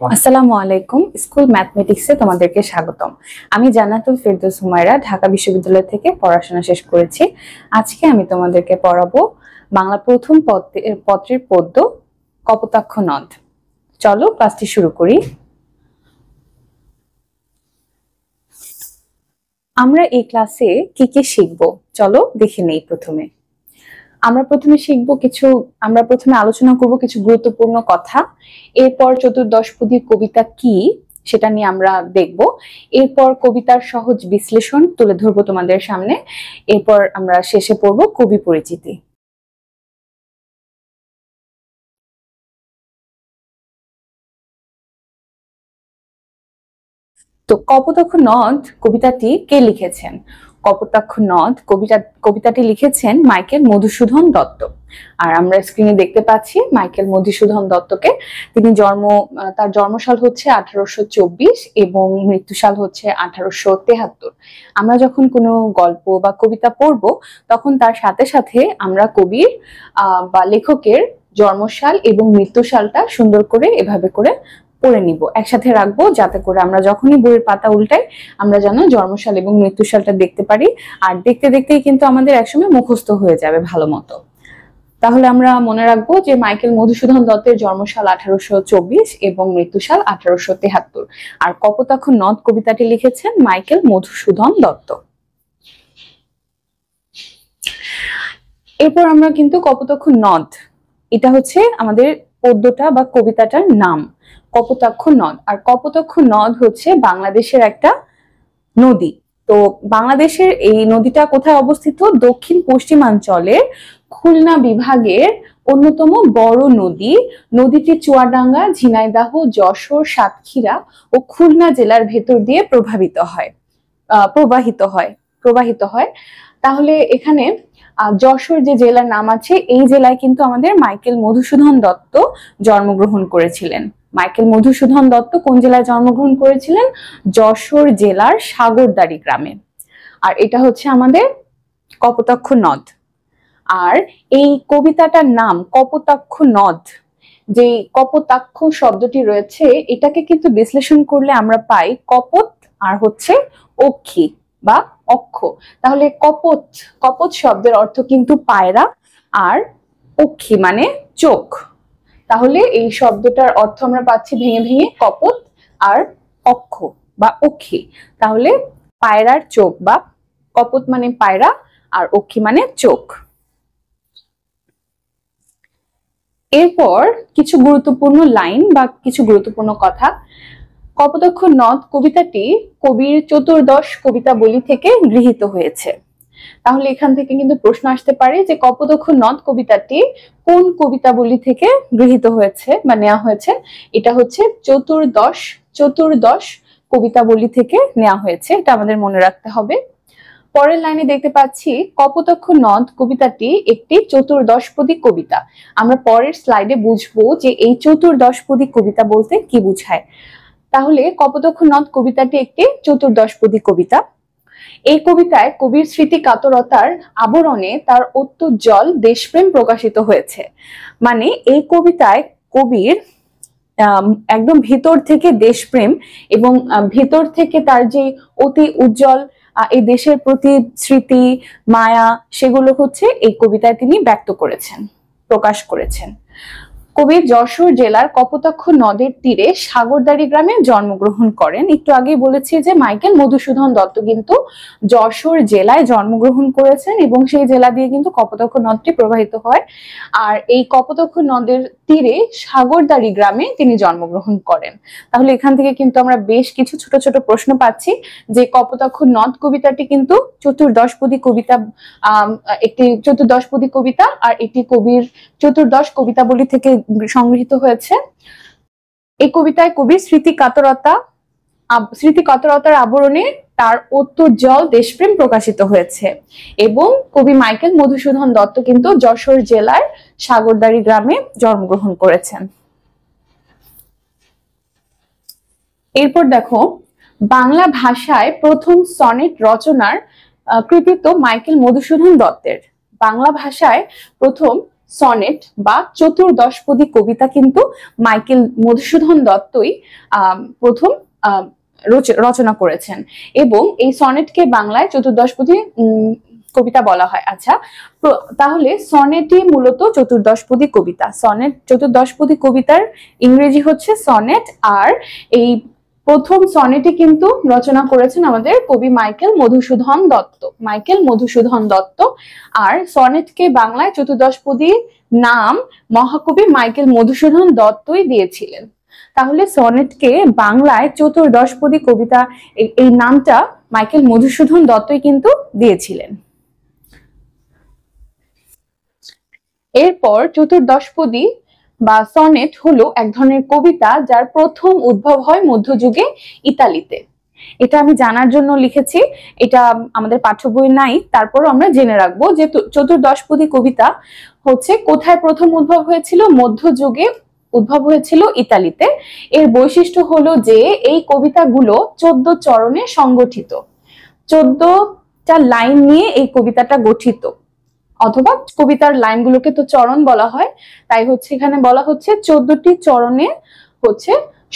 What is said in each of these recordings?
আসসালামু আলাইকুম। স্কুল ম্যাথমেটিক্সে তোমাদেরকে স্বাগতম। আমি জান্নাতুল ফেরদৌস হুমায়রা, ঢাকা বিশ্ববিদ্যালয় থেকে পড়াশোনা শেষ করেছি। আজকে আমি তোমাদেরকে পড়াবো বাংলা প্রথম পত্রের পদ্য কপোতাক্ষ নদ। চলো ক্লাসটি শুরু করি। আমরা এই ক্লাসে কি কি শিখবো চলো দেখে নেই। আমরা প্রথমে আলোচনা করব কিছু গুরুত্বপূর্ণ কথা। এরপর চতুর্দশপদী কবিতা কি সেটা নিয়ে আমরা দেখব। এরপর কবিতার সহজ বিশ্লেষণ তুলে ধরবো তোমাদের সামনে। এরপর আমরা শেষে পড়ব কবি পরিচিতি। তো কপোতাক্ষ নদ কবিতাটি কে লিখেছেন? কপোতাক্ষ নদ কবিতাটি লিখেছেন মাইকেল মধুসূদন দত্ত। আর আমরা স্ক্রিনে দেখতে পাচ্ছি মাইকেল মধুসূদন দত্তকে। তার জন্মসাল হচ্ছে 1824 এবং মৃত্যুসাল হচ্ছে 1873। আমরা যখন কোনো গল্প বা কবিতা পড়ব তখন তার সাথে সাথে আমরা কবির বা লেখকের জন্মসাল এবং মৃত্যুসালটা সুন্দর করে এভাবে করে পড়ে নিব, একসাথে রাখবো, যাতে করে আমরা যখনই বইয়ের পাতা উল্টাই আমরা যেন জন্মসাল এবং মৃত্যুসালটা দেখতে পারি। আর দেখতে দেখতেই কিন্তু আমাদের একসময় মুখস্থ হয়ে যাবে ভালো মতো। তাহলে আমরা মনে রাখবো যে মাইকেল মধুসূদন দত্তের জন্মসাল 1824 এবং মৃত্যুসাল 1873। আর কপোতাক্ষ নদ কবিতাটি লিখেছেন মাইকেল মধুসূদন দত্ত। এরপর আমরা কিন্তু কপোতাক্ষ নদ, এটা হচ্ছে আমাদের পদ্যটা বা কবিতাটার নাম, কপোতাক্ষ নদ। আর কপোতাক্ষ নদ হচ্ছে বাংলাদেশের একটা নদী। তো বাংলাদেশের এই নদীটা কোথায় অবস্থিত? দক্ষিণ পশ্চিমাঞ্চলের খুলনা বিভাগের অন্যতম বড় নদী। নদীটি চুয়াডাঙ্গা, ঝিনাইদহ, যশোর, সাতক্ষীরা ও খুলনা জেলার ভেতর দিয়ে প্রবাহিত হয়। তাহলে এখানে যশোর যে জেলার নাম আছে, এই জেলায় কিন্তু আমাদের মাইকেল মধুসূদন দত্ত জন্মগ্রহণ করেছিলেন। মাইকেল মধুসূদন দত্ত কোন জেলায় জন্মগ্রহণ করেছিলেন? যশোর জেলার সাগরদাড়ি গ্রামে। আর এটা হচ্ছে আমাদের কপোতাক্ষ নদ। আর এই কবিতাটার নাম কপোতাক্ষ নদ, যে কপোতাক্ষ শব্দটি রয়েছে এটাকে কিন্তু বিশ্লেষণ করলে আমরা পাই কপোত আর হচ্ছে অক্ষি বা অক্ষ। তাহলে কপোত শব্দের অর্থ কিন্তু পায়রা, আর অক্ষি মানে চোখ। তাহলে এই শব্দটার অর্থ আমরা পাচ্ছি ভেঙে ভেঙে কপোত আর অক্ষ বা অক্ষি। তাহলে পায়রার চোখ, বা কপোত মানে পায়রা আর অক্ষি মানে চোখ। এরপর কিছু গুরুত্বপূর্ণ লাইন বা কিছু গুরুত্বপূর্ণ কথা। কপোতাক্ষ নদ কবিতাটি কবির চতুর্দশ কবিতাবলী থেকে গৃহীত হয়েছে। তাহলে এখান থেকে কিন্তু প্রশ্ন আসতে পারে যে কপোতাক্ষ নদ কবিতাটি কোন কবিতাবলী থেকে গৃহীত হয়েছে বা নেওয়া হয়েছে? এটা হচ্ছে চতুর্দশ কবিতাবলী থেকে নেওয়া হয়েছে, এটা আমাদের মনে রাখতে হবে। পরের লাইনে দেখতে পাচ্ছি কপোতাক্ষ নদ কবিতাটি একটি চতুর্দশপদী কবিতা। আমরা পরের স্লাইডে বুঝবো যে এই চতুর্দশপদী কবিতা বলতে কি বোঝায়। তাহলে কপোতাক্ষ নদ কবিতাটি একটি চতুর্দশপদী কবিতা। এই কবিতায় কবির স্মৃতি কাতরতার আবরণে তার অত্যুজ্জ্বল দেশপ্রেম প্রকাশিত হয়েছে। মানে এই কবিতায় কবির একদম ভিতর থেকে দেশপ্রেম এবং ভিতর থেকে তার যে অতি উজ্জ্বল এই দেশের প্রতি স্মৃতি, মায়া, সেগুলো হচ্ছে এই কবিতায় তিনি ব্যক্ত করেছেন, প্রকাশ করেছেন। কবি যশোর জেলার কপোতাক্ষ নদের তীরে সাগরদাড়ি গ্রামে জন্মগ্রহণ করেন। একটু আগেই বলেছি যে মাইকেল মধুসূদন দত্ত কিন্তু যশোর জেলায় জন্মগ্রহণ করেছেন এবং সেই জেলা দিয়ে কিন্তু কপোতাক্ষ নদটি প্রবাহিত হয়। আর এই কপোতাক্ষ নদের তীরে সাগরদাড়ি গ্রামে তিনি জন্মগ্রহণ করেন। তাহলে এখান থেকে কিন্তু আমরা বেশ কিছু ছোট ছোট প্রশ্ন পাচ্ছি যে কপোতাক্ষ নদ কবিতাটি কিন্তু চতুর্দশপদী কবিতা, একটি চতুর্দশপদী কবিতা, আর এটি কবির চতুর্দশ কবিতাবলী থেকে সংগৃহীত হয়েছে। এই কবিতায় কবির স্মৃতি কাতরতার আবরণে তার অত্যুজ্জ্বল দেশপ্রেম প্রকাশিত হয়েছে। এবং কবি মাইকেল মধুসূদন দত্ত কিন্তু যশোর জেলার সাগরদাড়ি গ্রামে জন্মগ্রহণ করেছেন। এরপর দেখো, বাংলা ভাষায় প্রথম সনেট রচনার কৃতিত্ব মাইকেল মধুসূদন দত্তের। বাংলা ভাষায় প্রথম সনেট বা চতুর্দশপদী কবিতা কিন্তু মাইকেল মধুসূদন দত্তই প্রথম রচনা করেছেন, এবং এই সনেটকে বাংলায় চতুর্দশপদী কবিতা বলা হয়। আচ্ছা, তাহলে সনেটই মূলত চতুর্দশপদী কবিতা। সনেট চতুর্দশপদী কবিতার ইংরেজি হচ্ছে সনেট, আর এই প্রথম সনেটই কিন্তু রচনা করেছেন আমাদের কবি মাইকেল মধুসূদন দত্ত। মাইকেল মধুসূদন দত্ত। আর সনেটকে বাংলায় চতুর্দশপদী নাম মহাকবি মাইকেল মধুসূদন দত্তই দিয়েছিলেন। তাহলে সনেটকে বাংলায় চতুর্দশপদী কবিতা এই নামটা মাইকেল মধুসূদন দত্তই কিন্তু দিয়েছিলেন। এরপর চতুর্দশপদী বা সনেট হলো এক ধরনের কবিতা যার প্রথম উদ্ভব হয় মধ্যযুগে ইতালিতে। এটা আমি জানার জন্য লিখেছি, এটা আমাদের পাঠ্য বই নাই, তারপরও আমরা জেনে রাখবো যে চতুর্দশপদী কবিতা হচ্ছে কোথায় প্রথম উদ্ভব হয়েছিল, মধ্যযুগে উদ্ভব হয়েছিল ইতালিতে। এর বৈশিষ্ট্য হলো যে এই কবিতাগুলো 14 চরণে সংগঠিত। 14টা লাইন নিয়ে এই কবিতাটা গঠিত, অথবা কবিতার লাইনগুলোকে তো চরণ বলা হয়, তাই হচ্ছে এখানে বলা হচ্ছে 14টি চরণে হচ্ছে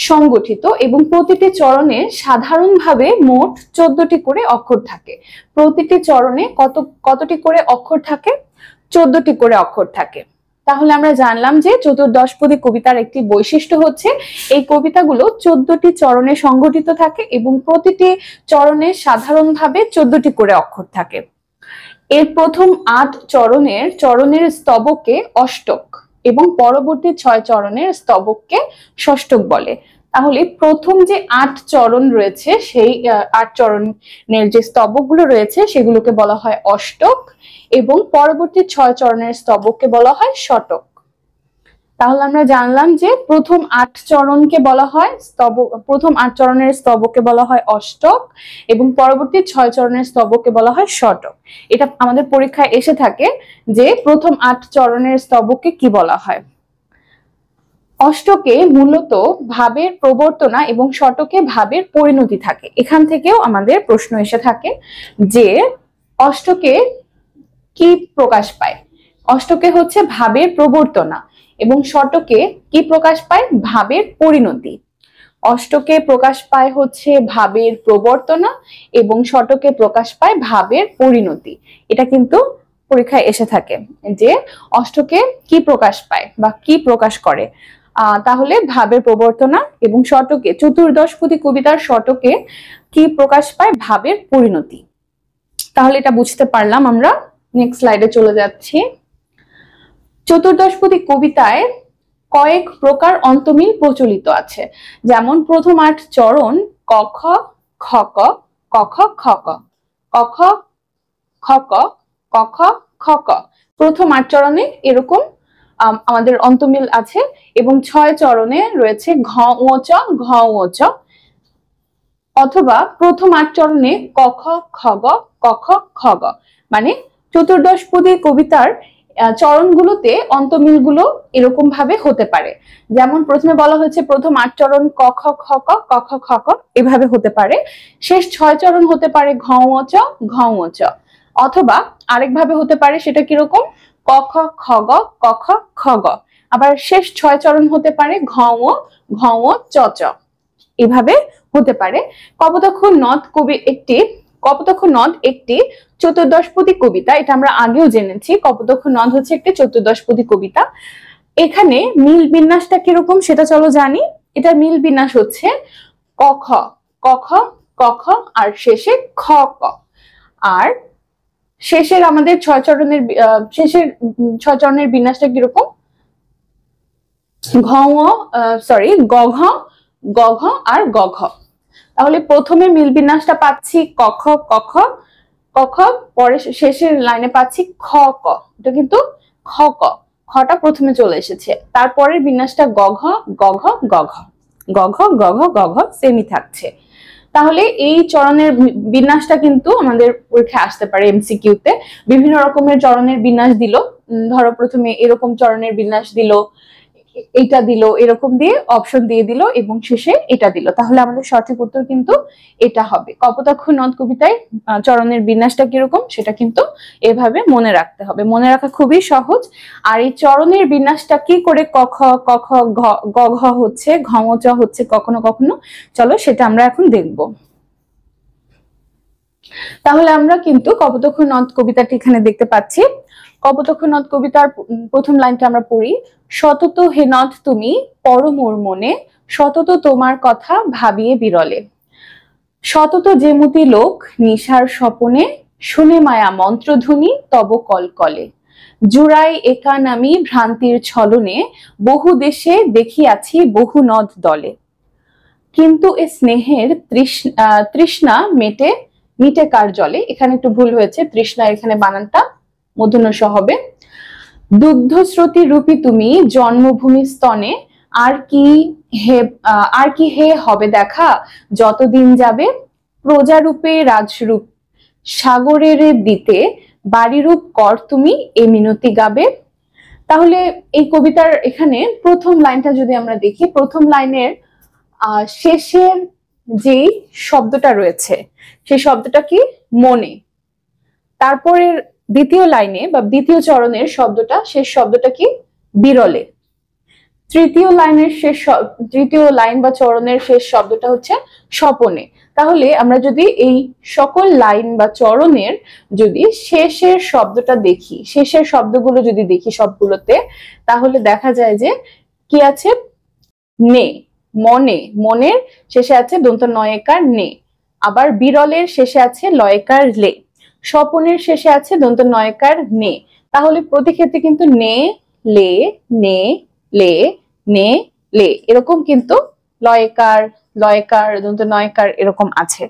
সংগঠিত, এবং প্রতিটি চরণে সাধারণভাবে মোট 14টি করে অক্ষর থাকে। প্রতিটি চরণে কতটি করে অক্ষর থাকে? 14টি করে অক্ষর থাকে। তাহলে আমরা জানলাম যে চতুর্দশপদী কবিতার একটি বৈশিষ্ট্য হচ্ছে এই কবিতাগুলো 14টি চরণে সংগঠিত থাকে এবং প্রতিটি চরণে সাধারণভাবে 14টি করে অক্ষর থাকে। এর প্রথম 8 চরণের স্তবকে অষ্টক এবং পরবর্তী 6 চরণের স্তবককে ষষ্ঠক বলে। তাহলে প্রথম যে 8 চরণ রয়েছে, সেই 8 চরণের যে স্তবকগুলো রয়েছে সেগুলোকে বলা হয় অষ্টক, এবং পরবর্তী 6 চরণের স্তবককে বলা হয় শতক। তাহলে আমরা জানলাম যে প্রথম 8 চরণকে বলা হয় প্রথম 8 চরণের স্তবককে বলা হয় অষ্টক, এবং পরবর্তী 6 চরণের স্তবককে বলা হয় শতক। এটা আমাদের পরীক্ষায় এসে থাকে যে প্রথম 8 চরণের স্তবককে কি বলা হয়। অষ্টকে মূলত ভাবের প্রবর্তনা এবং শতকে ভাবের পরিণতি থাকে। এখান থেকেও আমাদের প্রশ্ন এসে থাকে যে অষ্টকে কি প্রকাশ পায়। অষ্টকে হচ্ছে ভাবের প্রবর্তনা, এবং শতকে কি প্রকাশ পায়? ভাবের পরিণতি। অষ্টকে প্রকাশ পায় হচ্ছে ভাবের প্রবর্তনা, এবং শতকে প্রকাশ পায় ভাবের পরিণতি। এটা কিন্তু পরীক্ষায় এসে থাকে যে অষ্টকে কি প্রকাশ পায় বা কি প্রকাশ করে। তাহলে ভাবের প্রবর্তনা, এবং শতকে চতুর্দশপদী কবিতার শতকে কি প্রকাশ পায়? ভাবের পরিণতি। তাহলে এটা বুঝতে পারলাম আমরা। নেক্সট স্লাইডে চলে যাচ্ছি। চতুর্দশপদী কবিতায় কয়েক প্রকার অন্তমিল প্রচলিত আছে, যেমন প্রথম 8 চরণ ক খ খ ক ক খ খ ক ক খ খ ক ক খ খ ক। প্রথম 8 চরণে এরকম আমাদের অন্তমিল আছে, এবং 6 চরণে রয়েছে ঘ ও চ ঘ ও চ, অথবা প্রথম 8 চরণে ক খ খ গ ক খ খ গ। মানে চতুর্দশপদী কবিতার চরণগুলোতে অন্তমিলগুলো এরকম ভাবে হতে পারে। যেমন প্রথমে বলা হয়েছে প্রথম 8 চরণ ক খ খ ক ক খ খ ক, এভাবে হতে পারে। শেষ 6 চরণ হতে পারে ঘ ও চ ঘ ও চ, অথবা আরেকভাবে হতে পারে, সেটা কিরকম? ক খ খ গ ক খ খ গ। আবার শেষ 6 চরণ হতে পারে ঘ ও চ চ, এভাবে হতে পারে। কপোতাক্ষ নদ একটি চতুর্দশপদী কবিতা, এটা আমরা আগেও জেনেছি। কপোতাক্ষ নদ হচ্ছে একটি চতুর্দশপদী কবিতা। এখানে মিল বিন্যাসটা কিরকম সেটা চলো জানি। এটার মিল বিন্যাস হচ্ছে ক খ ক খ ক খ আর শেষে খ ক। আর শেষের আমাদের 6 চরণের বিন্যাসটা কিরকম? গ ঘ গ ঘ আর গ ঘ। তাহলে প্রথমে মিল বিন্যাসটা পাচ্ছি ক খ ক খ ক খ, পরে শেষের লাইনে পাচ্ছি খ ক। এটা কিন্তু খ ক, খটা প্রথমে চলে এসেছে। তারপরের বিন্যাসটা গ ঘ গ ঘ গ ঘ গ ঘ গ ঘ গ ঘ সেমই থাকছে। তাহলে এই চরণের বিন্যাসটা কিন্তু আমাদের পরীক্ষায় আসতে পারে এমসিকিউতে। বিভিন্ন রকমের চরণের বিন্যাস দিল, ধরো প্রথমে এরকম চরণের বিন্যাস দিল, এটা দিল, এরকম দিয়ে অপশন দিয়ে দিল এবং শেষে এটা দিল, তাহলে আমাদের সঠিক উত্তর কিন্তু এটা হবে। কপোতাক্ষ নদ কবিতায় চরণের বিন্যাসটা কিরকম সেটা কিন্তু এভাবে মনে রাখতে হবে, মনে রাখা খুবই সহজ। আর এই চরণের বিন্যাসটা কি করে ক খ ক খ গ ঘ হচ্ছে, ঘ ঙ চ হচ্ছে কখনো কখনো, চলো সেটা আমরা এখন দেখব। তাহলে আমরা কিন্তু কপোতাক্ষ নদ কবিতাটি এখানে দেখতে পাচ্ছি। কপোতাক্ষ নদ কবিতার প্রথম লাইনটা আমরা পড়ি। সতত হে নদ তুমি পরম মোর মনে, সতত তোমার কথা ভাবিয়ে বিরলে। সতত যেমতি লোক নিশার স্বপনে, শুনে মায়া মন্ত্রধ্বনি তব কলকলে। জুড়াই একা নামি ভ্রান্তির ছলনে, বহু দেশে দেখিয়াছি বহু নদ দলে। কিন্তু এ স্নেহের তৃষ্ণা মিটে কার জলে। এখানে একটু ভুল হয়েছে, তৃষ্ণা এখানে বানানটা মূর্ধন্য ষ হবে। দুগ্ধ স্রোতি রূপী তুমি জন্মভূমি স্তনে, আর কি হে হবে দেখা যতদিন যাবে। প্রজারূপে রাজরূপ সাগরের দিতে, বাড়িরূপ কর তুমি এ মিনতি গাবে। তাহলে এই কবিতার এখানে প্রথম লাইনটা যদি আমরা দেখি, প্রথম লাইনের শেষের যেই শব্দটা রয়েছে সেই শব্দটা কি? মনে। তারপরের দ্বিতীয় লাইনে বা দ্বিতীয় চরণের শব্দটা, শেষ শব্দটা কি? বিরলে। তৃতীয় লাইন বা চরণের শেষ শব্দটা হচ্ছে স্বপনে। তাহলে আমরা যদি এই সকল লাইন বা চরণের যদি শেষের শব্দটা দেখি, শেষের শব্দগুলো যদি দেখি সবগুলোতে, তাহলে দেখা যায় যে কি আছে? নে, মনে, মনের শেষে আছে দন্ত নয়কার নে। আবার বিরলের শেষে আছে লয়কার লে। স্বপনের শেষে আছে দন্ত নয়কার নে। তাহলে প্রতি ক্ষেত্রে কিন্তু নে লে নে লে নে লে এরকম কিন্তু লয়কার লয়কার দন্ত নয়কার এরকম আছে।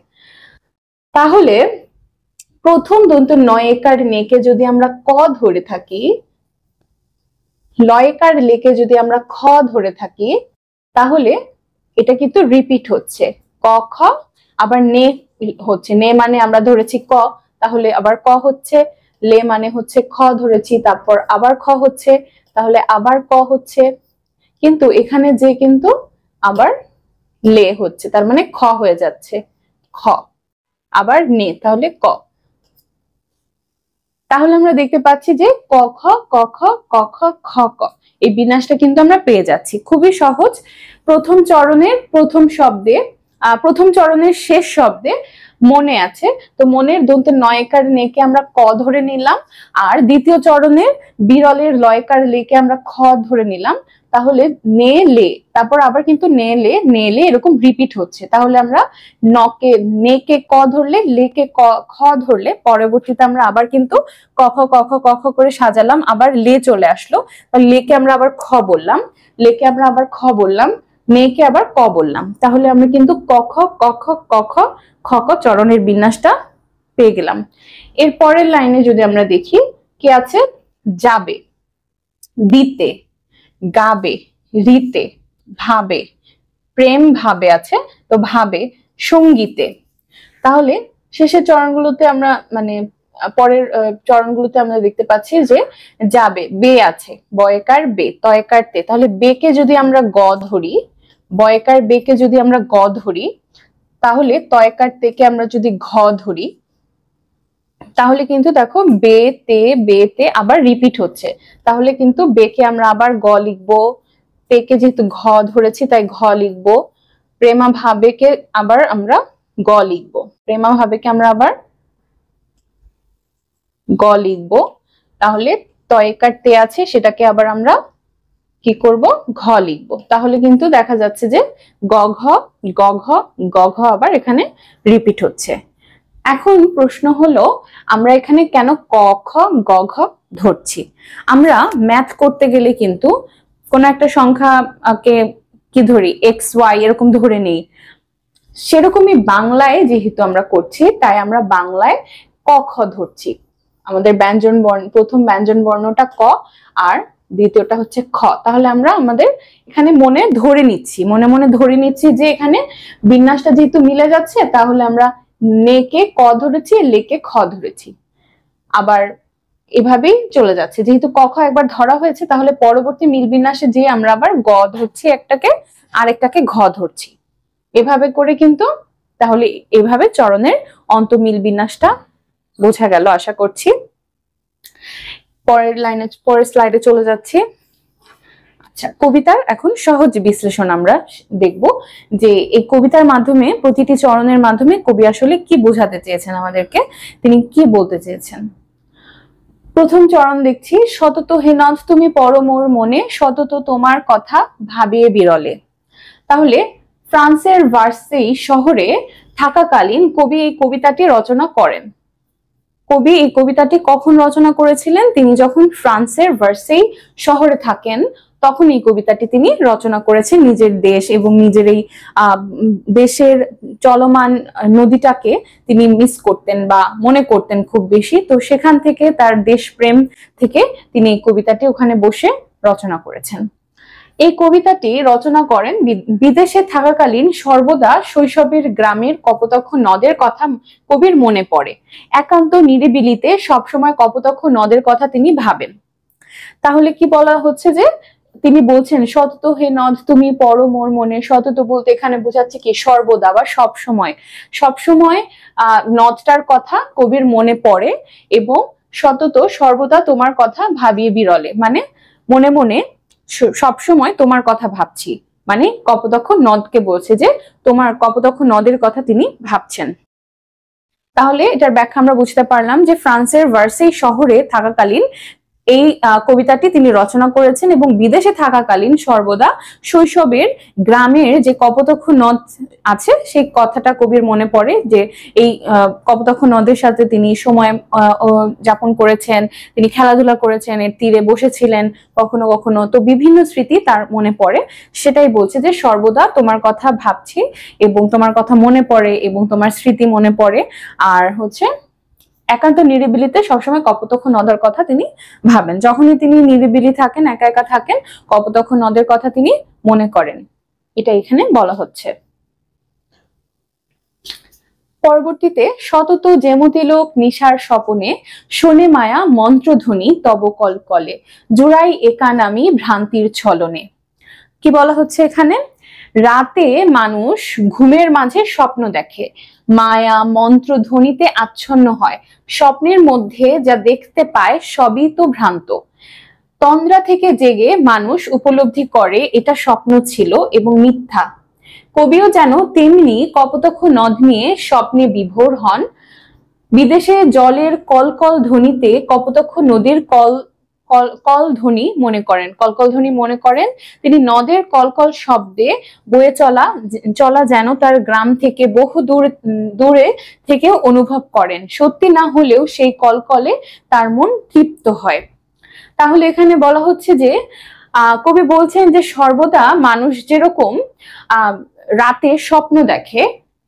তাহলে প্রথম দন্ত নয়কার নেকে যদি আমরা ক ধরে থাকি, লয়কার লেকে যদি আমরা খ ধরে থাকি, তাহলে এটা কিন্তু রিপিট হচ্ছে ক খ, আবার নে হচ্ছে, নে মানে আমরা ধরেছি ক, তাহলে আবার ক হচ্ছে, লে মানে হচ্ছে খ ধরেছি, তারপর আবার খ হচ্ছে, তাহলে আবার ক হচ্ছে, কিন্তু এখানে যে কিন্তু আবার লে হচ্ছে, তার মানে খ হয়ে যাচ্ছে খ, আবার নে, তাহলে ক। তাহলে আমরা দেখতে পাচ্ছি যে ক খ ক খ ক খ খ ক, এই বিন্যাসটা কিন্তু আমরা পেয়ে যাচ্ছি, খুবই সহজ। প্রথম চরণের প্রথম শব্দে, প্রথম চরণের শেষ শব্দে মনে আছে, তো মনের দন্ত নয়কার নেকে আমরা ক ধরে নিলাম, আর দ্বিতীয় চরণের বিরলের লয়কার লেকে আমরা খ ধরে নিলাম, তাহলে নে লে, তারপর আবার কিন্তু নে লে এরকম রিপিট হচ্ছে। তাহলে আমরা নকে নেকে ক ধরলে, লেকে খ ধরলে, পরবর্তীতে আমরা আবার কিন্তু ক খ ক খ ক খ করে সাজালাম, আবার লে চলে আসলো, লেকে আমরা আবার খ বললাম, লেকে আমরা আবার খ বললাম, নেকে আবার ক বললাম, তাহলে আমরা কিন্তু ক খ ক খ ক খ খ ক চরণের বিন্যাসটা পেয়ে গেলাম। এর পরের লাইনে যদি আমরা দেখি কি আছে? যাবে, দিতে, গাবে, রীতে, ভাবে, প্রেম ভাবে আছে, তো ভাবে, সঙ্গীতে। তাহলে শেষের চরণগুলোতে আমরা মানে পরের চরণগুলোতে আমরা দেখতে পাচ্ছি যে যাবে, বে আছে, বয়কার বে, তয়কার তে, তাহলে বেকে যদি আমরা গ ধরি, বয়কার বেকে যদি আমরা গ ধরি, তাহলে তয়কার তেকে আমরা যদি ঘ ধরি, তাহলে কিন্তু দেখো বে তে আবার রিপিট হচ্ছে, তাহলে কিন্তু বেকে আমরা আবার গ লিখবো, তেকে যেহেতু ঘ ধরেছি তাই ঘ লিখবো, প্রেমা ভাবেকে আবার আমরা গ লিখবো, প্রেমা ভাবেকে আমরা আবার গ লিখবো, তাহলে তয়কার তে আছে সেটাকে আবার আমরা কি করব? ঘ লিখবো। তাহলে কিন্তু দেখা যাচ্ছে যে গ ঘ গ ঘ গ ঘ আবার এখানে রিপিট হচ্ছে। এখন প্রশ্ন হলো আমরা এখানে কেন ক খ গ ঘ ধরছি? আমরা ম্যাথ করতে গেলে কিন্তু কোন একটা সংখ্যাকে কি ধরি, এক্স ওয়াই এরকম ধরে নেই, সেরকমই বাংলায় যেহেতু আমরা করছি তাই আমরা বাংলায় ক খ ধরছি। আমাদের ব্যঞ্জন বর্ণ, প্রথম ব্যঞ্জন বর্ণটা ক আর দ্বিতীয়টা হচ্ছে খ, তাহলে আমরা আমাদের এখানে মনে ধরে নিচ্ছি, মনে মনে ধরে নিচ্ছি যে এখানে বিন্যাসটা যেহেতু মিলে যাচ্ছে, তাহলে আমরা নেকে ক ধরেছি, লেকে খ ধরেছি। আবার এভাবেই চলে যাচ্ছে। যেহেতু ক খ একবার ধরা হয়েছে, তাহলে পরবর্তী মিল বিন্যাসে যে আমরা আবার গ ধরছি একটাকে, আরেকটাকে ঘ ধরছি, এভাবে করে কিন্তু তাহলে এভাবে চরণের অন্তমিল বিন্যাসটা বোঝা গেল আশা করছি। পরের স্লাইডে চলে যাচ্ছি। আচ্ছা, কবিতার এখন সহজ বিশ্লেষণ আমরা দেখব যে এই কবিতার মাধ্যমে, প্রতিটি চরণের মাধ্যমে কবি আসলে কি বোঝাতে চেয়েছেন আমাদেরকে, তিনি কি বলতে চেয়েছেন। প্রথম চরণ দেখছি, সতত হে নদ তুমি পরমোর মনে, সতত তোমার কথা ভাবিয়ে বিরলে। তাহলে ফ্রান্সের ভার্সেই শহরে থাকাকালীন কবি এই কবিতাটি রচনা করেন। কবি এই কবিতাটি কখন রচনা করেছিলেন? তিনি যখন ফ্রান্সের ভার্সেই শহরে থাকেন তখন এই কবিতাটি তিনি রচনা করেছেন। নিজের দেশ এবং নিজের এই দেশের চলমান নদীটাকে তিনি মিস করতেন বা মনে করতেন খুব বেশি, তো সেখান থেকে তার দেশপ্রেম থেকে তিনি এই কবিতাটি ওখানে বসে রচনা করেছেন। এই কবিতাটি রচনা করেন বিদেশে থাকাকালীন সর্বদা শৈশবের গ্রামের কপোতাক্ষ নদের কথা কবির মনে পড়ে। একান্ত নিরিবিলিতে সবসময় কপোতাক্ষ নদের কথা তিনি ভাবেন। তাহলে কি বলা হচ্ছে যে তিনি বলছেন সতত হে নদ তুমি পড়ো মোর মনে। সতত বলতে এখানে বোঝাচ্ছে কি সর্বদা বা সবসময়, সবসময় নদটার কথা কবির মনে পড়ে এবং সতত সর্বদা তোমার কথা ভাবিয়ে বিরলে, মানে মনে মনে সবসময় তোমার কথা ভাবছি, মানে কপোতাক্ষ নদকে বলছে যে তোমার কপোতাক্ষ নদের কথা তিনি ভাবছেন। তাহলে এটার ব্যাখ্যা আমরা বুঝতে পারলাম যে ফ্রান্সের ভার্সেই শহরে থাকাকালীন এই কবিতাটি তিনি রচনা করেছেন এবং বিদেশে থাকাকালীন সর্বদা শৈশবের গ্রামের যে কপোতাক্ষ নদ আছে সেই কথাটা কবির মনে পড়ে, যে এই কপোতাক্ষ নদের সাথে তিনি সময় যাপন করেছেন, তিনি খেলাধুলা করেছেন, এর তীরে বসেছিলেন কখনো কখনো, তো বিভিন্ন স্মৃতি তার মনে পড়ে। সেটাই বলছে যে সর্বদা তোমার কথা ভাবছি এবং তোমার কথা মনে পড়ে এবং তোমার স্মৃতি মনে পড়ে। আর হচ্ছে একান্ত নিরিবিলিতে সবসময় কপোতাক্ষ নদের কথা তিনি ভাবেন। যখনই তিনি নিরিবিলি থাকেন, একা একা থাকেন, কপোতাক্ষ নদের কথা তিনি মনে করেন, এটা এখানে বলা হচ্ছে। পরবর্তীতে সতত যেমতিলোক নিশার স্বপনে শোনে মায়া মন্ত্রধ্বনি তব কলকলে, জোড়াই একা নামি ভ্রান্তির ছলনে। কি বলা হচ্ছে এখানে? রাতে মানুষ ঘুমের মাঝে স্বপ্ন দেখে, মায়া মন্ত্র ধ্বনিতে আচ্ছন্ন হয়, স্বপ্নের মধ্যে যা দেখতে পায় সবই তো ভ্রান্ত। তন্দ্রা থেকে জেগে মানুষ উপলব্ধি করে এটা স্বপ্ন ছিল এবং মিথ্যা। কবিও যেন তেমনি কপোতাক্ষ নদ নিয়ে স্বপ্নে বিভোর হন। বিদেশে জলের কলকল ধ্বনিতে কপোতাক্ষ নদীর কল ধ্বনি মনে করেন, কলকল ধ্বনি মনে করেন। তিনি নদের কলকল শব্দে বয়ে চলা যেন তার গ্রাম থেকে বহু দূরে থেকেও অনুভব করেন। সত্যি না হলেও সেই কলকলে তার মন তৃপ্ত হয়। তাহলে এখানে বলা হচ্ছে যে কবি বলছেন যে সর্বদা মানুষ যেরকম রাতে স্বপ্ন দেখে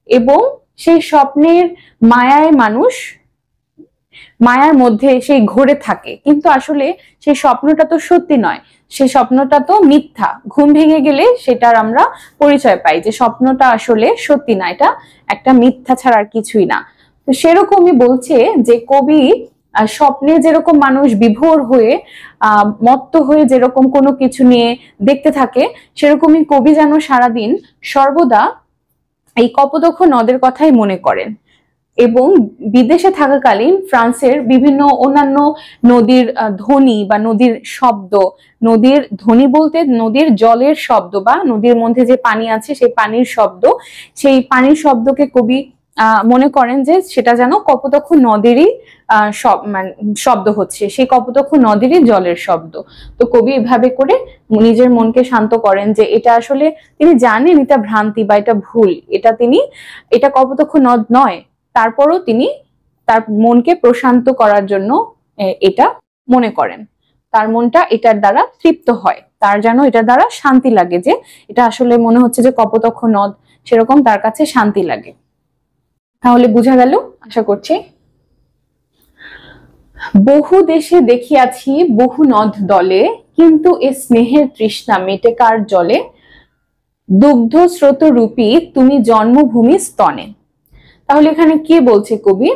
এবং সেই স্বপ্নের মায়ায় মানুষ মায়ার মধ্যে সেই ঘোরে থাকে, কিন্তু আসলে সেই স্বপ্নটা তো সত্যি নয়, সেই স্বপ্নটা তো মিথ্যা। ঘুম ভেঙে গেলে সেটার আমরা পরিচয় পাই যে স্বপ্নটা আসলে সত্যি না, এটা একটা মিথ্যা ছাড়া আর কিছুই না। তো সেরকমই বলছে যে কবি স্বপ্নে যেরকম মানুষ বিভোর হয়ে মত্ত হয়ে যেরকম কোনো কিছু নিয়ে দেখতে থাকে, সেরকমই কবি যেন সারাদিন সর্বদা এই কপোতাক্ষ নদের কথাই মনে করেন এবং বিদেশে থাকাকালীন ফ্রান্সের বিভিন্ন অন্যান্য নদীর ধ্বনি বা নদীর শব্দ, নদীর ধ্বনি বলতে নদীর জলের শব্দ বা নদীর মধ্যে যে পানি আছে সেই পানির শব্দ, সেই পানির শব্দকে কবি মনে করেন যে সেটা যেন কপোতাক্ষ নদেরই শব্দ হচ্ছে, সেই কপোতাক্ষ নদেরই জলের শব্দ। তো কবি এভাবে করে নিজের মনকে শান্ত করেন যে এটা আসলে তিনি জানেন এটা ভ্রান্তি বা এটা ভুল, এটা কপোতাক্ষ নদ নয়, তারপরও তিনি তার মনকে প্রশান্ত করার জন্য এটা মনে করেন। তার মনটা এটার দ্বারা তৃপ্ত হয়, তার যেন এটার দ্বারা শান্তি লাগে, যে এটা আসলে মনে হচ্ছে যে কপোতাক্ষ নদ, সেরকম তার কাছে শান্তি লাগে। তাহলে বোঝা গেল আশা করছি। বহু দেশে দেখিয়াছি বহু নদ দলে, কিন্তু এ স্নেহের তৃষ্ণা মেটে কার জলে, দুগ্ধ স্রোত রূপী তুমি জন্মভূমি স্তনে। তাহলে এখানে কি বলছে কবি?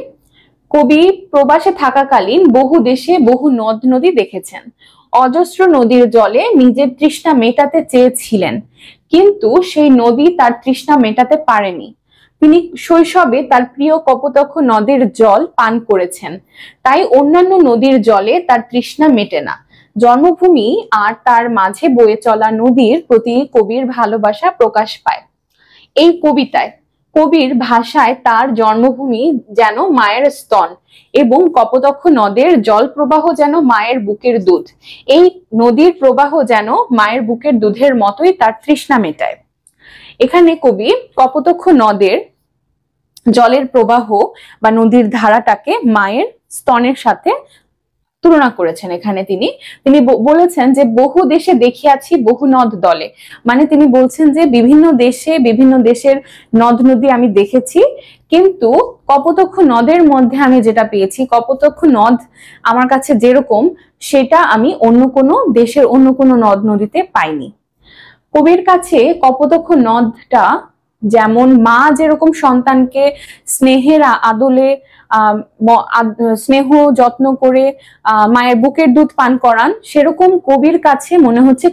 কবি প্রবাসে থাকাকালীন বহু দেশে বহু নদ নদী দেখেছেন। অজস্র নদীর জলে নিজের তৃষ্ণা মেটাতে চেয়েছিলেন, কিন্তু সেই নদী তার তৃষ্ণা মেটাতে পারেনি। তিনি শৈশবে তার প্রিয় কপোতক্ষ নদের জল পান করেছেন, তাই অন্যান্য নদীর জলে তার তৃষ্ণা মেটে না। জন্মভূমি আর তার মাঝে বয়ে চলা নদীর প্রতি কবির ভালোবাসা প্রকাশ পায়। এই কবিতায় কবির ভাষায় তার জন্মভূমি যেন মায়ের স্তন এবং কপোতক্ষ নদের জল প্রবাহ যেন মায়ের বুকের দুধ। এই নদীর প্রবাহ যেন মায়ের বুকের দুধের মতোই তার তৃষ্ণা মেটায়। এখানে কবি কপোতক্ষ নদের জলের প্রবাহ বা নদীর ধারাটাকে মায়ের স্তনের সাথে তুলনা করেছেন। এখানে তিনি তিনি বলেছেন যে বহু দেশে দেখিয়াছি বহু নদ দলে, মানে তিনি বলছেন যে বিভিন্ন দেশে বিভিন্ন দেশের নদ নদী আমি দেখেছি, কিন্তু কপোতক্ষ নদের মধ্যে আমি যেটা পেয়েছি, কপোতক্ষ নদ আমার কাছে যেরকম, সেটা আমি অন্য কোনো দেশের অন্য কোনো নদ নদীতে পাইনি। কবির কাছে কপোতক্ষ নদটা যেমন মা যেরকম সন্তানকে স্নেহের আদলে স্নেহ যত্ন করে মায়ের বুকের দুধ পান করান, সেরকম কবির কাছে মনে হচ্ছে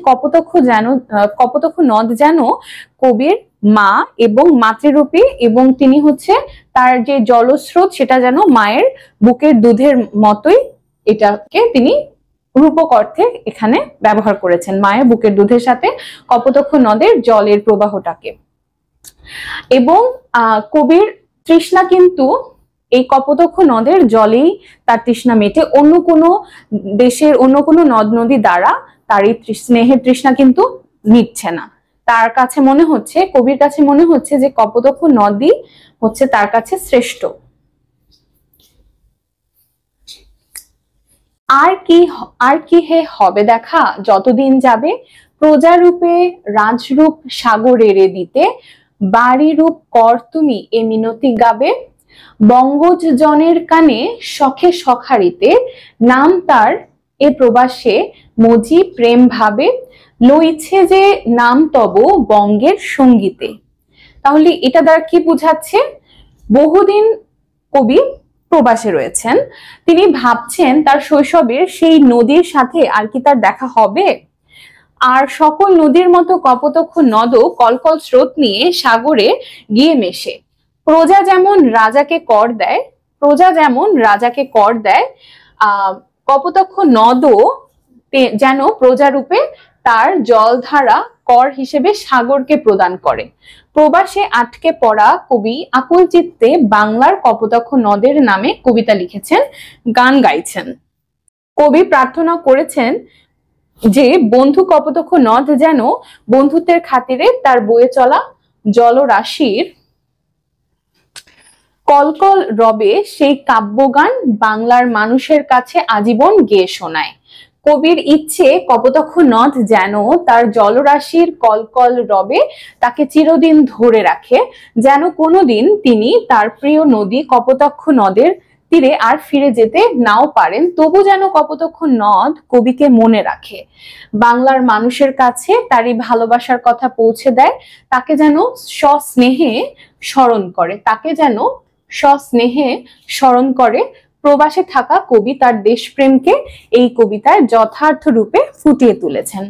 কপোতক্ষ নদ যেন কবির মা এবং মাতৃরূপী, এবং তিনি হচ্ছে তার যে জলস্রোত সেটা যেন মায়ের বুকের দুধের মতোই, এটাকে তিনি রূপক অর্থে এখানে ব্যবহার করেছেন, মায়ের বুকের দুধের সাথে কপোতক্ষ নদের জলের প্রবাহটাকে। এবং কবির তৃষ্ণা কিন্তু এই কপোতক্ষ নদের জলেই তার তৃষ্ণা মেটে, অন্য কোনো দেশের অন্য কোনো নদ নদী দ্বারা তার এই স্নেহের তৃষ্ণা কিন্তু মিটছে না। তার কাছে মনে হচ্ছে, কবির কাছে মনে হচ্ছে যে কপোতক্ষ নদী হচ্ছে তার কাছে শ্রেষ্ঠ। আর কি হে হবে দেখা যতদিন যাবে, প্রজারূপে রাজরূপ সাগরেরে দিতে, বাড়ি রূপ কর তুমি এ মিনতি গাবে। বঙ্গজ জনের কানে শখে সখারিতে, নাম তার এ প্রবাসে মজি প্রেম ভাবে, লইছে যে নাম তব বঙ্গের সঙ্গীতে। তাহলে এটা দ্বারা কি বুঝাচ্ছে? বহুদিন কবি প্রবাসে রয়েছেন, তিনি ভাবছেন তার শৈশবের সেই নদীর সাথে আর কি তার দেখা হবে। আর সকল নদীর মতো কপোতক্ষ নদও কলকল স্রোত নিয়ে সাগরে গিয়ে মেশে। প্রজা যেমন রাজাকে কর দেয়, কপোতক্ষ নদও যেন প্রজারূপে তার জলধারা কর হিসেবে সাগরকে প্রদান করে। প্রবাসে আটকে পড়া কবি আকুল চিত্তে বাংলার কপোতক্ষ নদের নামে কবিতা লিখেছেন, গান গাইছেন। কবি প্রার্থনা করেছেন যে বন্ধু কপোতক্ষ নদ যেন বন্ধুত্বের খাতিরে তার বয়ে চলা জলরাশির কলকল রবে সেই কাব্যগান বাংলার মানুষের কাছে আজীবন গেয়ে শোনায়। কবির ইচ্ছে কপোতক্ষ নদ যেন তার জলরাশির কলকল রবে তাকে চিরদিন ধরে রাখে, যেন কোনোদিন তিনি তার প্রিয় নদী কপোতক্ষ নদের তীরে আর ফিরে যেতে নাও পারেন, তবু যেন কপোতক্ষ নদ কবিকে মনে রাখে, বাংলার মানুষের কাছে তারই ভালোবাসার কথা পৌঁছে দেয়, তাকে যেন সস্নেহে স্মরণ করে। প্রবাসে থাকা কবি তার দেশপ্রেমকে এই কবিতায় যথার্থ রূপে ফুটিয়ে তুলেছেন।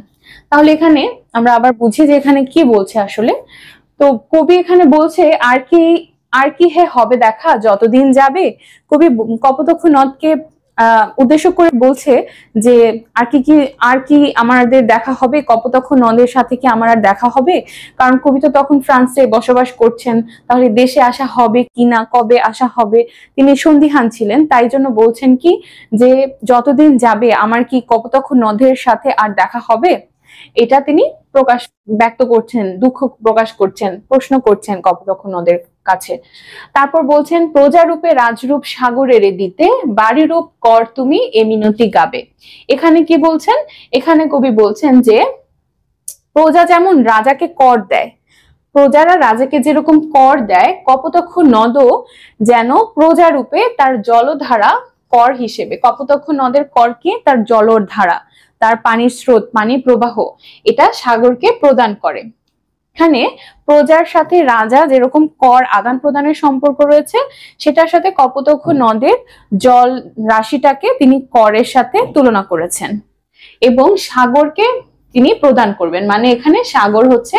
তাহলে এখানে আমরা আবার বুঝি যে এখানে কি বলছে আসলে। তো কবি এখানে বলছে আর কি হে হবে দেখা যতদিন যাবে। কবি কপোতক্ষ নদকে উদ্দেশ্য করে বলছে যে আর কি আমাদের দেখা হবে, কপোতক্ষ নদের সাথে কি আমার আর দেখা হবে? কারণ কবি তো তখন ফ্রান্সে বসবাস করছেন, তাহলে দেশে আসা হবে কিনা, কবে আসা হবে, তিনি সন্দিহান ছিলেন। তাই জন্য বলছেন কি যে যতদিন যাবে আমার কি কপোতক্ষ নদের সাথে আর দেখা হবে, এটা তিনি ব্যক্ত করছেন, দুঃখ প্রকাশ করছেন, প্রশ্ন করছেন কপোতক্ষ নদের কাছে। তারপর বলছেন প্রজারূপে রাজরূপ সাগরেরে দিতে, বাড়ি রূপ কর তুমি এ মিনতি গাবে। এখানে কি বলছেন? এখানে কবি বলছেন যে প্রজা যেমন রাজাকে কর দেয়, প্রজারা রাজাকে যেরকম কর দেয়, কপোতক্ষ নদও যেন প্রজারূপে তার জলধারা কর হিসেবে, কপোতক্ষ নদের কর কি? তার জলধারা, তার পানির স্রোত, পানি প্রবাহ, এটা সাগরকে প্রদান করে। এখানে প্রজার সাথে রাজা যেরকম কর আদান প্রদানের সম্পর্ক রয়েছে, সেটার সাথে কপোতাক্ষ নদের জল রাশিটাকে তিনি করের সাথে তুলনা করেছেন এবং সাগরকে তিনি প্রদান করবেন। মানে এখানে সাগর হচ্ছে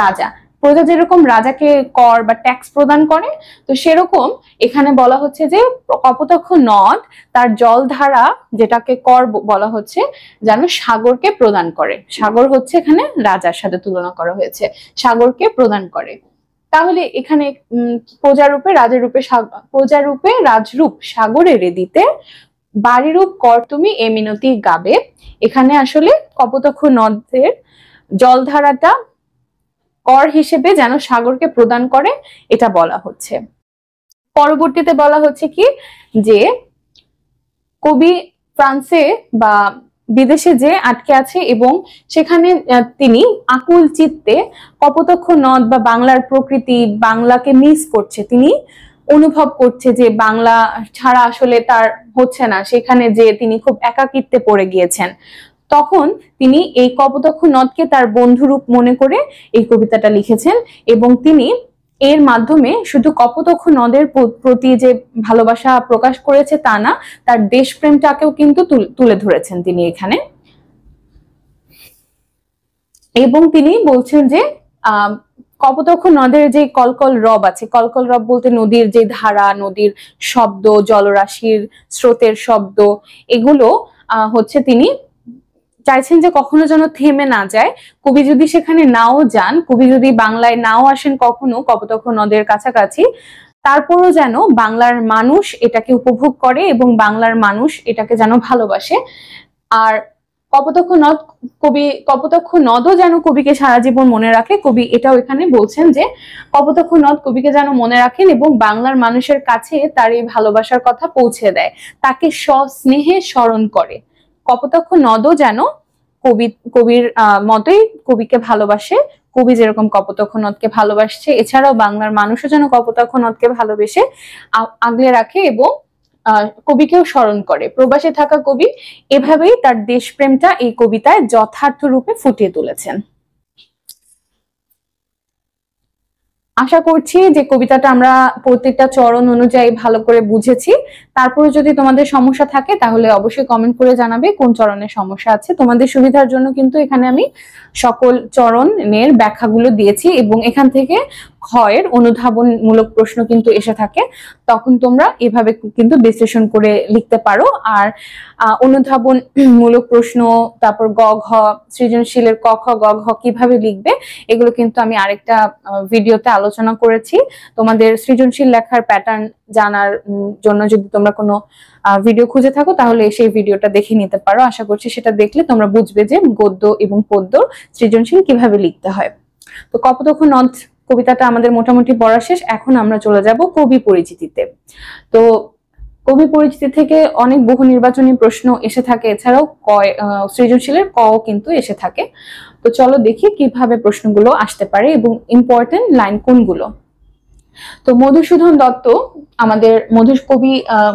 রাজা, প্রজা যেরকম রাজাকে কর বা ট্যাক্স প্রদান করে, তো সেরকম এখানে বলা হচ্ছে যে কপোতাক্ষ নদ তার জলধারা যেটাকে কর বলা হচ্ছে যেন সাগরকে প্রদান করে। সাগর হচ্ছে এখানে রাজার সাথে তুলনা করা হয়েছে, সাগরকে প্রদান করে। তাহলে এখানে প্রজারূপে রাজরূপে প্রজারূপে রাজরূপ সাগরের দিতে বাড়িরূপ কর তুমি এ মিনতি গাবে। এখানে আসলে কপোতাক্ষ নদের জলধারাটা কর হিসেবে যেন সাগরকে প্রদান করে এটা বলা হচ্ছে। পরবর্তীতে বলা হচ্ছে কি যে কবি ফ্রান্সে বা বিদেশে যে আটকে আছে এবং সেখানে তিনি আকুল চিত্তে কপোতাক্ষ নদ বা বাংলার প্রকৃতি, বাংলাকে মিস করছে, তিনি অনুভব করছে যে বাংলা ছাড়া আসলে তার হচ্ছে না, সেখানে যে তিনি খুব একাকিত্বে পড়ে গিয়েছেন। তখন তিনি এই কপোতাক্ষ নদকে তার বন্ধুরূপ মনে করে এই কবিতাটা লিখেছেন এবং তিনি এর মাধ্যমে শুধু কপোতাক্ষ নদের প্রতি যে ভালোবাসা প্রকাশ করেছে তা না, তার দেশপ্রেমটাকেও কিন্তু তুলে ধরেছেন তিনি এখানে। এবং তিনি বলছেন যে কপোতাক্ষ নদের যে কলকল রব আছে, কলকল রব বলতে নদীর যে ধারা, নদীর শব্দ, জলরাশির স্রোতের শব্দ, এগুলো হচ্ছে তিনি চাইছেন যে কখনো যেন থেমে না যায়। কবি যদি সেখানে নাও যান, কবি যদি বাংলায় নাও আসেন কখনো কপোতাক্ষ নদের কাছাকাছি, তারপরও যেন বাংলার মানুষ এটাকে উপভোগ করে এবং বাংলার মানুষ এটাকে যেন ভালোবাসে। আর কপোতাক্ষ নদও যেন কবিকে সারা জীবন মনে রাখে। কবি এটাও এখানে বলছেন যে কপোতাক্ষ নদ কবিকে যেন মনে রাখেন এবং বাংলার মানুষের কাছে তার এই ভালোবাসার কথা পৌঁছে দেয়, তাকে সস্নেহে স্মরণ করে। কপোতাক্ষ নদও যেন কবির মতোই কবিকে ভালোবাসে, কবি যেরকম কপোতাক্ষ নদকে ভালোবাসছে, এছাড়াও বাংলার মানুষও যেন কপোতাক্ষ নদকে ভালোবেসে আগলে রাখে এবং কবিকেও স্মরণ করে। প্রবাসে থাকা কবি এভাবেই তার দেশপ্রেমটা এই কবিতায় যথার্থ রূপে ফুটিয়ে তুলেছেন। আশা করছি যে কবিতাটা আমরা প্রত্যেকটা চরণ অনুযায়ী ভালো করে বুঝেছি। তারপরে যদি তোমাদের সমস্যা থাকে তাহলে অবশ্যই কমেন্ট করে জানাবে কোন চরণের সমস্যা আছে। তোমাদের সুবিধার জন্য কিন্তু এখানে আমি সকল চরণের ব্যাখ্যাগুলো দিয়েছি এবং এখান থেকে ক্ষয়ের অনুধাবনমূলক প্রশ্ন কিন্তু এসে থাকে, তখন তোমরা এভাবে কিন্তু বিশ্লেষণ করে লিখতে পারো। আর অনুধাবনমূলক প্রশ্ন, তারপর গ ঘ, সৃজনশীলের ক খ গ ঘ কিভাবে লিখবে এগুলো কিন্তু আমি আরেকটা ভিডিওতে আলোচনা করেছি। তোমাদের সৃজনশীল লেখার প্যাটার্ন জানার জন্য যদি তোমরা কোনো ভিডিও খুঁজে থাকো তাহলে সেই ভিডিওটা দেখে নিতে পারো। আশা করছি সেটা দেখলে তোমরা বুঝবে যে গদ্য এবং পদ্য সৃজনশীল কিভাবে লিখতে হয়। তো কপোতাক্ষ নদ কবিতাটা আমাদের মোটামুটি পড়া শেষ। এখন আমরা চলে যাব কবি পরিচিতিতে। তো কবি পরিচিতি থেকে অনেক বহু নির্বাচনী প্রশ্ন এসে থাকে, এছাড়াও সৃজনশীলের ক কিন্তু এসে থাকে। তো চলো দেখি কিভাবে প্রশ্নগুলো আসতে পারে এবং ইম্পর্টেন্ট লাইন কোনগুলো। তো মধুসূদন দত্ত, আমাদের কবি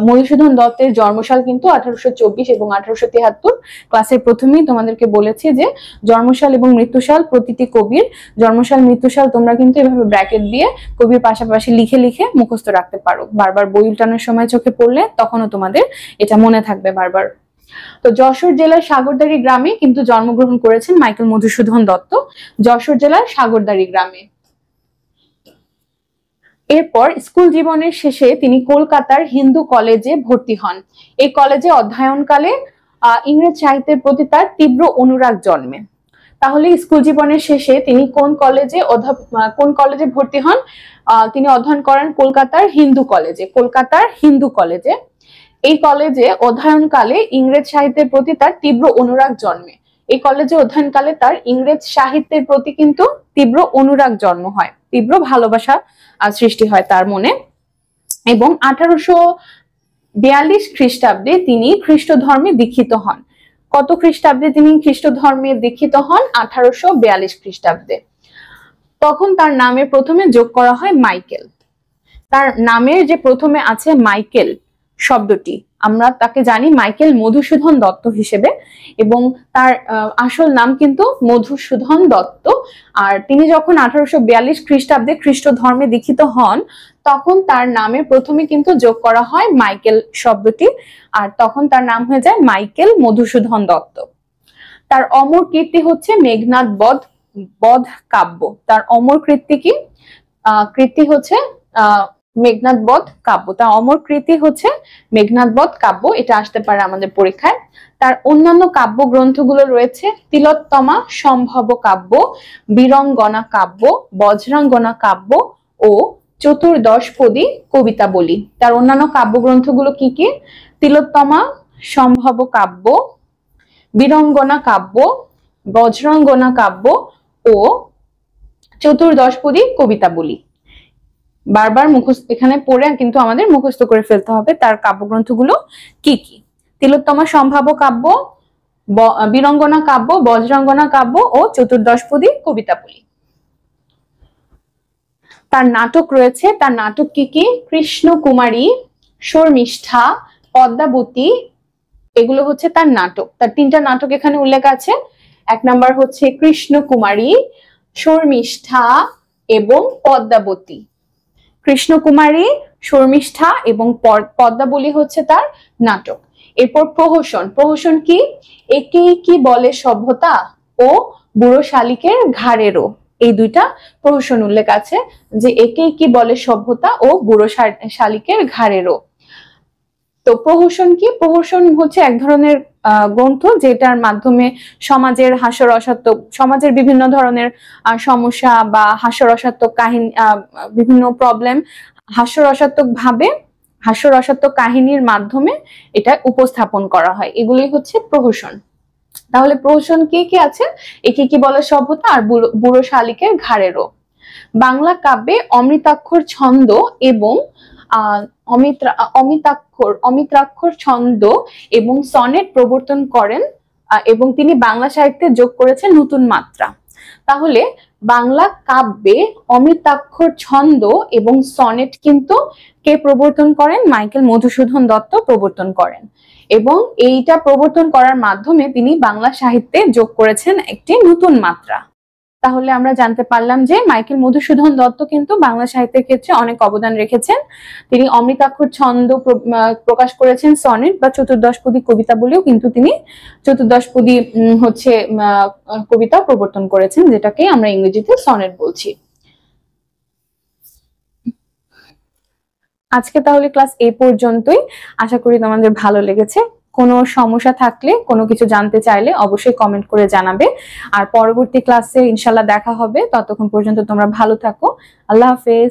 মধুসূদন দত্তের জন্মসাল কিন্তু 1824 এবং 1873। ক্লাসের প্রথমেই তোমাদেরকে বলেছি যে জন্মসাল এবং মৃত্যুসাল প্রতিটি কবির জন্মসাল মৃত্যুসাল তোমরা কিন্তু এভাবে ব্র্যাকেট দিয়ে কবির পাশাপাশি লিখে লিখে মুখস্থ রাখতে পারো। বারবার বই উল্টানোর সময় চোখে পড়লে তখনও তোমাদের এটা মনে থাকবে বারবার। তো যশোর জেলার সাগরদাড়ি গ্রামে কিন্তু জন্মগ্রহণ করেছেন মাইকেল মধুসূদন দত্ত, যশোর জেলার সাগরদাড়ি গ্রামে। এরপর স্কুল জীবনের শেষে তিনি কলকাতার হিন্দু কলেজে ভর্তি হন। এই কলেজে অধ্যয়নকালে ইংরেজ সাহিত্যের প্রতি তার তীব্র অনুরাগ জন্মে। তাহলে স্কুল জীবনের শেষে তিনি কোন কলেজে ভর্তি হন? তিনি অধ্যয়ন করেন কলকাতার হিন্দু কলেজে। এই কলেজে অধ্যয়নকালে ইংরেজ সাহিত্যের প্রতি তার তীব্র অনুরাগ জন্মে। এই কলেজে অধ্যয়নকালে তার ইংরেজ সাহিত্যের প্রতি কিন্তু তীব্র অনুরাগ জন্ম হয়, তীব্র ভালোবাসা সৃষ্টি হয় তার মনে। এবং 1842 খ্রিস্টাব্দে তিনি খ্রিস্ট ধর্মে দীক্ষিত হন। কত খ্রিস্টাব্দে তিনি খ্রিস্ট ধর্মে দীক্ষিত হন? 1842 খ্রিস্টাব্দে। তখন তার নামে প্রথমে যোগ করা হয় মাইকেল। তার নামের যে প্রথমে আছে মাইকেল শব্দটি, আমরা তাকে জানি মাইকেল মধুসূদন দত্ত হিসেবে, এবং তার আসল নাম কিন্তু মধুসূদন দত্ত। আর তিনি যখন 1842 খ্রিস্টাব্দে খ্রিস্ট ধর্মে দীক্ষিত হন, তখন তার নামে প্রথমে কিন্তু যোগ করা হয় মাইকেল শব্দটি, আর তখন তার নাম হয়ে যায় মাইকেল মধুসূদন দত্ত। তার অমর কীর্তি হচ্ছে মেঘনাদ বধ কাব্য। তার অমর কীর্তি কি? কীর্তি হচ্ছে মেঘনাদ বধ কাব্য। তার অমর কীর্তি হচ্ছে মেঘনাদ বধ কাব্য, এটা আসতে পারে আমাদের পরীক্ষায়। তার অন্যান্য কাব্য গ্রন্থগুলো রয়েছে তিলোত্তমা সম্ভব কাব্য, বীরঙ্গনা কাব্য, বজ্রাঙ্গনা কাব্য ও চতুর্দশপদী কবিতাবলী। তার অন্যান্য কাব্য গ্রন্থগুলো কি কি? তিলোত্তমা সম্ভব কাব্য, বীরঙ্গনা কাব্য, বজ্রাঙ্গনা কাব্য ও চতুর্দশপদী কবিতাবলী। বারবার মুখস্থ এখানে পড়ে কিন্তু আমাদের মুখস্থ করে ফেলতে হবে তার কাব্যগ্রন্থগুলো কি কি। তিলোত্তমা সম্ভাব্য কাব্য, বীরঙ্গনা কাব্য, বজ্রাঙ্গনা কাব্য ও চতুর্দশপদী কবিতাবলী। তার নাটক রয়েছে। তার নাটক কি কি? কৃষ্ণ কুমারী, শর্মিষ্ঠা, পদ্মাবতী, এগুলো হচ্ছে তার নাটক। তার 3টা নাটক এখানে উল্লেখ আছে। 1 নাম্বার হচ্ছে কৃষ্ণ কুমারী, শর্মিষ্ঠা এবং পদ্মাবতী। কৃষ্ণ কুমারী, শর্মিষ্ঠা এবং পদ্মাবলী হচ্ছে তার নাটক। এরপর প্রহসন। প্রহসন কি? একেই কি বলে সভ্যতা ও বুড়ো শালিকের ঘাড়েরও, এই 2টা প্রহসন উল্লেখ আছে, যে একেই কি বলে সভ্যতা ও বুড়ো শালিকের ঘাড়েরও। তো প্রহসন কি? প্রহসন হচ্ছে এক ধরনের গ্রন্থ যেটার মাধ্যমে সমাজের হাস্যরসাত্মক, সমাজের বিভিন্ন ধরনের সমস্যা বা হাস্যরসাত্মক কাহিনী, বিভিন্ন প্রবলেম হাস্যরসাত্মক কাহিনীর মাধ্যমে এটা উপস্থাপন করা হয়, এগুলি হচ্ছে প্রহসন। তাহলে প্রহসন কি কি আছে? একে কি বলে সভ্যতা আর বুড়ো শালিকের ঘাড়েরও। বাংলা কাব্যে অমৃতাক্ষর ছন্দ এবং অমিত্রাক্ষর ছন্দ এবং সনেট প্রবর্তন করেন, এবং তিনি বাংলা সাহিত্যে যোগ করেছেন নতুন মাত্রা। তাহলে বাংলা কাব্যে অমৃতাক্ষর ছন্দ এবং সনেট কিন্তু কে প্রবর্তন করেন? মাইকেল মধুসূদন দত্ত প্রবর্তন করেন, এবং এইটা প্রবর্তন করার মাধ্যমে তিনি বাংলা সাহিত্যে যোগ করেছেন একটি নতুন মাত্রা। তাহলে আমরা জানতে পারলাম যে মাইকেল মধুসূদন দত্ত কিন্তু বাংলা সাহিত্যের ক্ষেত্রে অনেক অবদান রেখেছেন। তিনি অমৃতাক্ষর ছন্দ প্রকাশ করেছেন, সনেট বা চতুর্দশপদী কবিতা বলেও কিন্তু তিনি চতুর্দশপদী হচ্ছে কবিতা প্রবর্তন করেছেন, যেটাকে আমরা ইংরেজিতে সনেট বলছি। আজকে তাহলে ক্লাস এই পর্যন্তই। আশা করি তোমাদের ভালো লেগেছে। কোনো সমস্যা থাকলে, কোনো কিছু জানতে চাইলে অবশ্যই কমেন্ট করে জানাবে। আর পরবর্তী ক্লাসে ইনশাল্লাহ দেখা হবে। ততক্ষণ পর্যন্ত তোমরা ভালো থাকো। আল্লাহ হাফেজ।